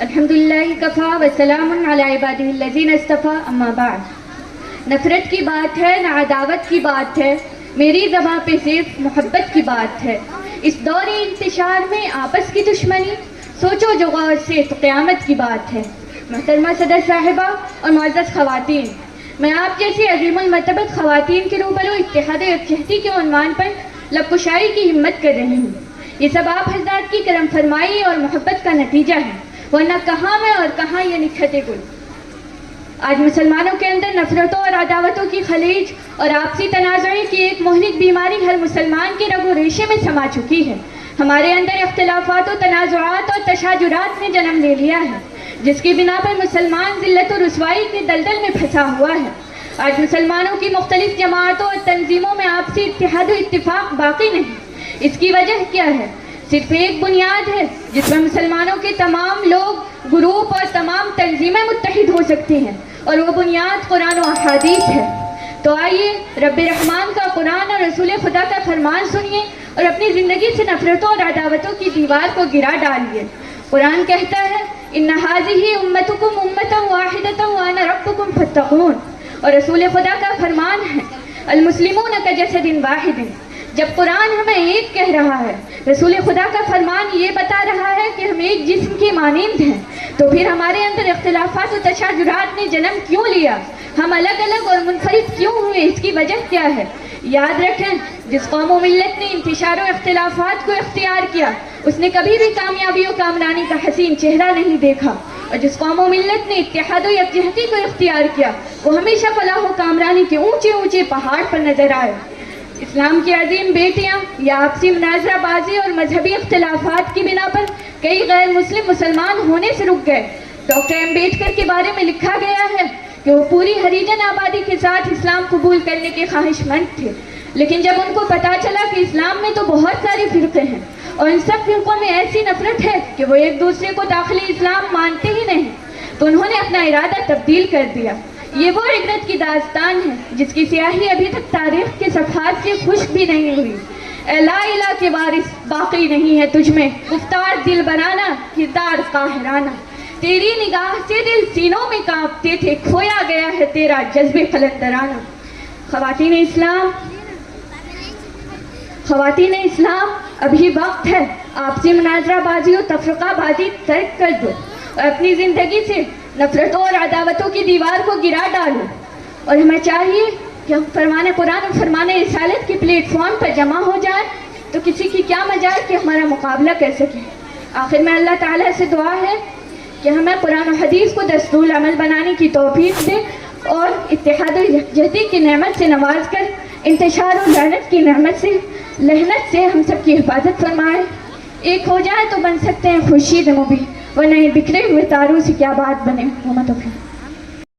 الحمدللہ کفا وسلام علی عبادہ الذین اصطفیٰ اما بعد۔ نفرت کی بات ہے نہ عداوت کی بات ہے، میری زباں پہ صرف محبت کی بات ہے۔ اس دور انتشار میں آپس کی دشمنی سوچو جو غور سے تو قیامت کی بات ہے۔ محترمہ صدر صاحبہ اور معزز خواتین، میں آپ جیسی عظیم المرتبت خواتین کے روبرو اتحاد یکجہتی کے عنوان پر لب کشائی کی ہمت کر رہی ہوں۔ یہ سب آپ حضرات کی کرم فرمائی اور محبت کا نتیجہ ہے، ورنہ کہاں میں اور کہاں یہ نکھتے گل۔ آج مسلمانوں کے اندر نفرتوں اور عداوتوں کی خلیج اور آپسی تنازعے کی ایک مہلک بیماری ہر مسلمان کے رگ و ریشے میں سما چکی ہے۔ ہمارے اندر اختلافات و تنازعات اور تشاجرات نے جنم لے لیا ہے، جس کی بنا پر مسلمان ذلت و رسوائی کے دلدل میں پھنسا ہوا ہے۔ آج مسلمانوں کی مختلف جماعتوں اور تنظیموں میں آپسی اتحاد و اتفاق باقی نہیں۔ اس کی وجہ کیا ہے؟ صرف ایک بنیاد ہے جس میں مسلمانوں کے تمام لوگ، گروپ اور تمام تنظیمیں متحد ہو سکتی ہیں، اور وہ بنیاد قرآن و احادیث ہے۔ تو آئیے رب رحمان کا قرآن اور رسول خدا کا فرمان سنیے اور اپنی زندگی سے نفرتوں اور عداوتوں کی دیوار کو گرا ڈالیے۔ قرآن کہتا ہے ان ھذہ امتکم امۃ واحدۃ وانا ربکم فاتقون، اور رسول خدا کا فرمان ہے المسلمون کجسد واحد۔ جب قرآن ہمیں ایک کہہ رہا ہے، رسول خدا کا فرمان یہ بتا رہا ہے کہ ہم ایک جسم کے مانند ہیں، تو پھر ہمارے اندر اختلافات و تشاجرات نے جنم کیوں لیا؟ ہم الگ الگ اور منفرد کیوں ہوئے؟ اس کی وجہ کیا ہے؟ یاد رکھیں، جس قوم و ملت نے انتشار و اختلافات کو اختیار کیا، اس نے کبھی بھی کامیابی و کامرانی کا حسین چہرہ نہیں دیکھا، اور جس قوم و ملت نے اتحاد و یکجہتی کو اختیار کیا، وہ ہمیشہ فلاح و کامرانی کے اونچے اونچے پہاڑ پر نظر آئے۔ اسلام کی عظیم بیٹیاں یا آپسی مناظرہ بازی اور مذہبی اختلافات کی بنا پر کئی غیر مسلم مسلمان ہونے سے رک گئے۔ ڈاکٹر امبیڈکر کے بارے میں لکھا گیا ہے کہ وہ پوری ہریجن آبادی کے ساتھ اسلام قبول کرنے کے خواہش مند تھے، لیکن جب ان کو پتہ چلا کہ اسلام میں تو بہت سارے فرقے ہیں اور ان سب فرقوں میں ایسی نفرت ہے کہ وہ ایک دوسرے کو داخلی اسلام مانتے ہی نہیں، تو انہوں نے اپنا ارادہ تبدیل کر دیا۔ یہ وہ عبرت کی داستان ہے جس کی سیاہی ابھی تک تاریخ کے صفحات سے خشک بھی نہیں ہوئی۔ اے لا الہ کے وارث، باقی نہیں ہے تجھ میں گفتار دل بنانا، کردار قاہرانہ۔ تیری نگاہ سے دل سینوں میں کانپتے تھے، کھویا گیا ہے تیرا جذب قلندرانہ۔ خواتین اسلام، ابھی وقت ہے، آپسی مناظرہ بازی و تفرقہ بازی ترک کر دو اور اپنی زندگی سے نفرتوں اور عداوتوں کی دیوار کو گرا ڈالو۔ اور ہمیں چاہیے کہ ہم فرمان قرآن اور فرمان رسالت کے پلیٹ فارم پر جمع ہو جائیں، تو کسی کی کیا مجال کہ ہمارا مقابلہ کر سکیں۔ آخر میں اللہ تعالیٰ سے دعا ہے کہ ہمیں قرآن و حدیث کو دستور عمل بنانے کی توفیق دے، اور اتحاد و یکجہتی کی نعمت سے نواز کر انتشار و لعنت کی لعنت سے ہم سب کی حفاظت فرمائے۔ ایک ہو جائے تو بن سکتے ہیں خورشید مبین، ورنہ یہ بکھرے ہوئے تاروں سے کیا بات بنے۔